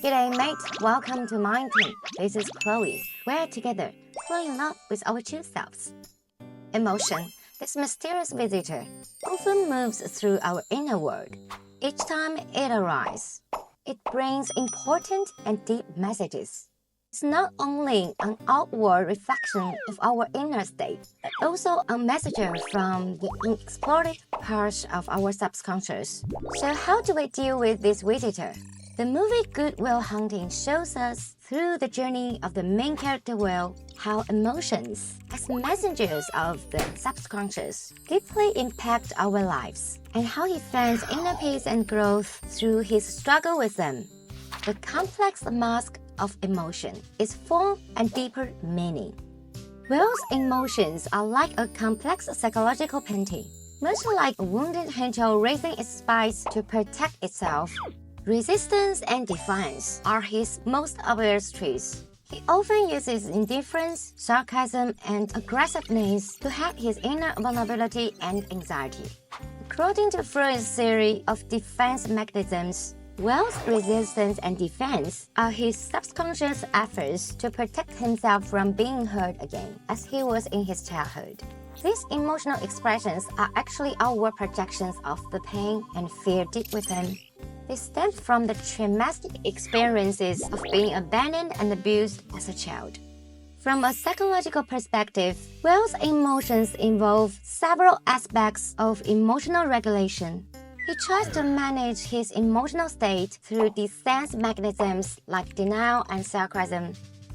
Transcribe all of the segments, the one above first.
G'day mate, welcome to my team. This is Chloe. We're together, falling in love with our true selves. Emotion, this mysterious visitor, often moves through our inner world. Each time it arrives, it brings important and deep messages. It's not only an outward reflection of our inner state, but also a messenger from the unexplored parts of our subconscious. So how do we deal with this visitor? The movie Good Will Hunting shows us through the journey of the main character Will how emotions, as messengers of the subconscious, deeply impact our lives, and how he finds inner peace and growth through his struggle with them. The complex mask of emotion is full and deeper meaning. Will's emotions are like a complex psychological painting, much like a wounded hedgehog raising its spines to protect itself. Resistance and defiance are his most obvious traits. He often uses indifference, sarcasm, and aggressiveness to hide his inner vulnerability and anxiety. According to Freud's theory of defense mechanisms, Will's resistance and defense are his subconscious efforts to protect himself from being hurt again, as he was in his childhood. These emotional expressions are actually outward projections of the pain and fear deep within. They stem from the traumatic experiences of being abandoned and abused as a child. From a psychological perspective, Will's emotions involve several aspects of emotional regulation. He tries to manage his emotional state through defense mechanisms like denial and sarcasm.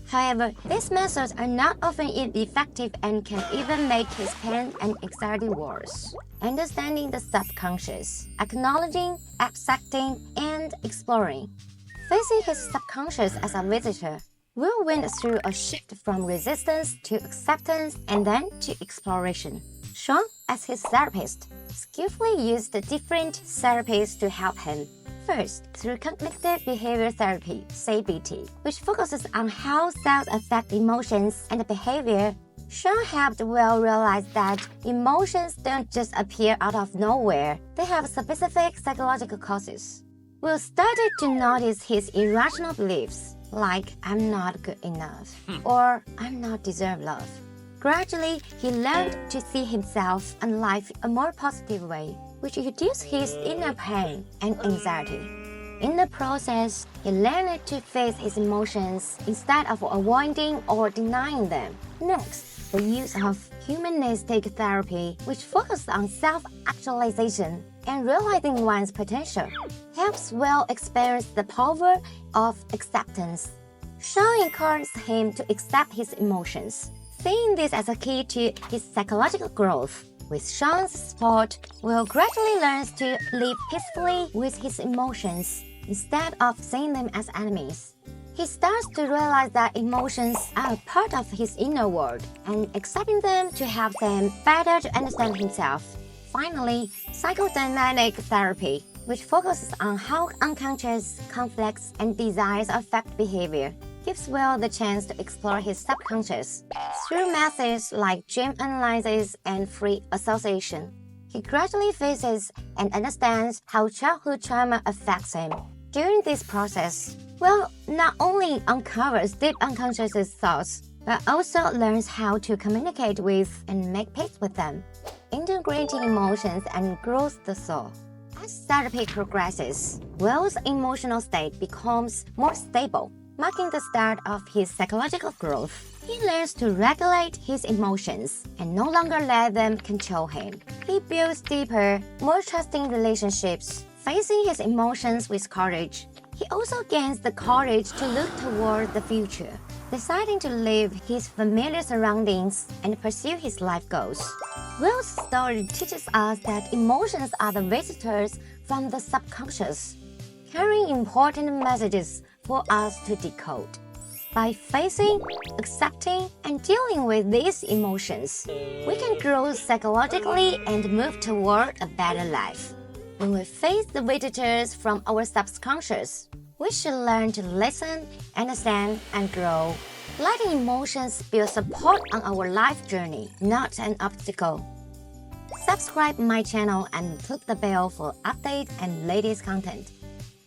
However, these methods are not often effective and can even make his pain and anxiety worse. Understanding the subconscious, acknowledging, accepting, and exploring. Facing his subconscious as a visitor, Will went through a shift from resistance to acceptance and then to exploration. Sean, as his therapist, skillfully used different therapies to help him. First, through cognitive behavior therapy, CBT, which focuses on how cells affect emotions and behavior, Sean helped Will realize that emotions don't just appear out of nowhere. They have specific psychological causes. Will started to notice his irrational beliefs, like I'm not good enough or I'm not deserve love. Gradually, he learned to see himself and life a more positive way, which reduced his inner pain and anxiety. In the process, he learned to face his emotions instead of avoiding or denying them. Next, the use of humanistic therapy, which focuses on self-actualization and realizing one's potential, helps Will experience the power of acceptance. Shaw encouraged him to accept his emotions, seeing this as a key to his psychological growth. With Sean's support, Will gradually learns to live peacefully with his emotions instead of seeing them as enemies. He starts to realize that emotions are a part of his inner world and accepting them to help him better to understand himself. Finally, psychodynamic therapy, which focuses on how unconscious conflicts and desires affect behavior, gives Will the chance to explore his subconscious. Through methods like dream analysis and free association, he gradually faces and understands how childhood trauma affects him. During this process, Will not only uncovers deep unconscious thoughts, but also learns how to communicate with and make peace with them, integrating emotions and grows the soul. As therapy progresses, Will's emotional state becomes more stable, marking the start of his psychological growth. He learns to regulate his emotions and no longer let them control him. He builds deeper, more trusting relationships, facing his emotions with courage. He also gains the courage to look toward the future, deciding to leave his familiar surroundings and pursue his life goals. Will's story teaches us that emotions are the visitors from the subconscious, carrying important messages for us to decode. By facing, accepting, and dealing with these emotions, we can grow psychologically and move toward a better life. When we face the visitors from our subconscious, we should learn to listen, understand, and grow, letting emotions be a support on our life journey, not an obstacle. Subscribe my channel and click the bell for updates and latest content.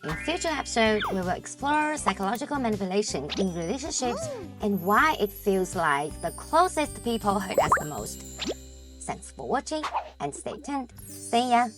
In future episodes, we will explore psychological manipulation in relationships and why it feels like the closest people hurt us the most. Thanks for watching and stay tuned. See ya!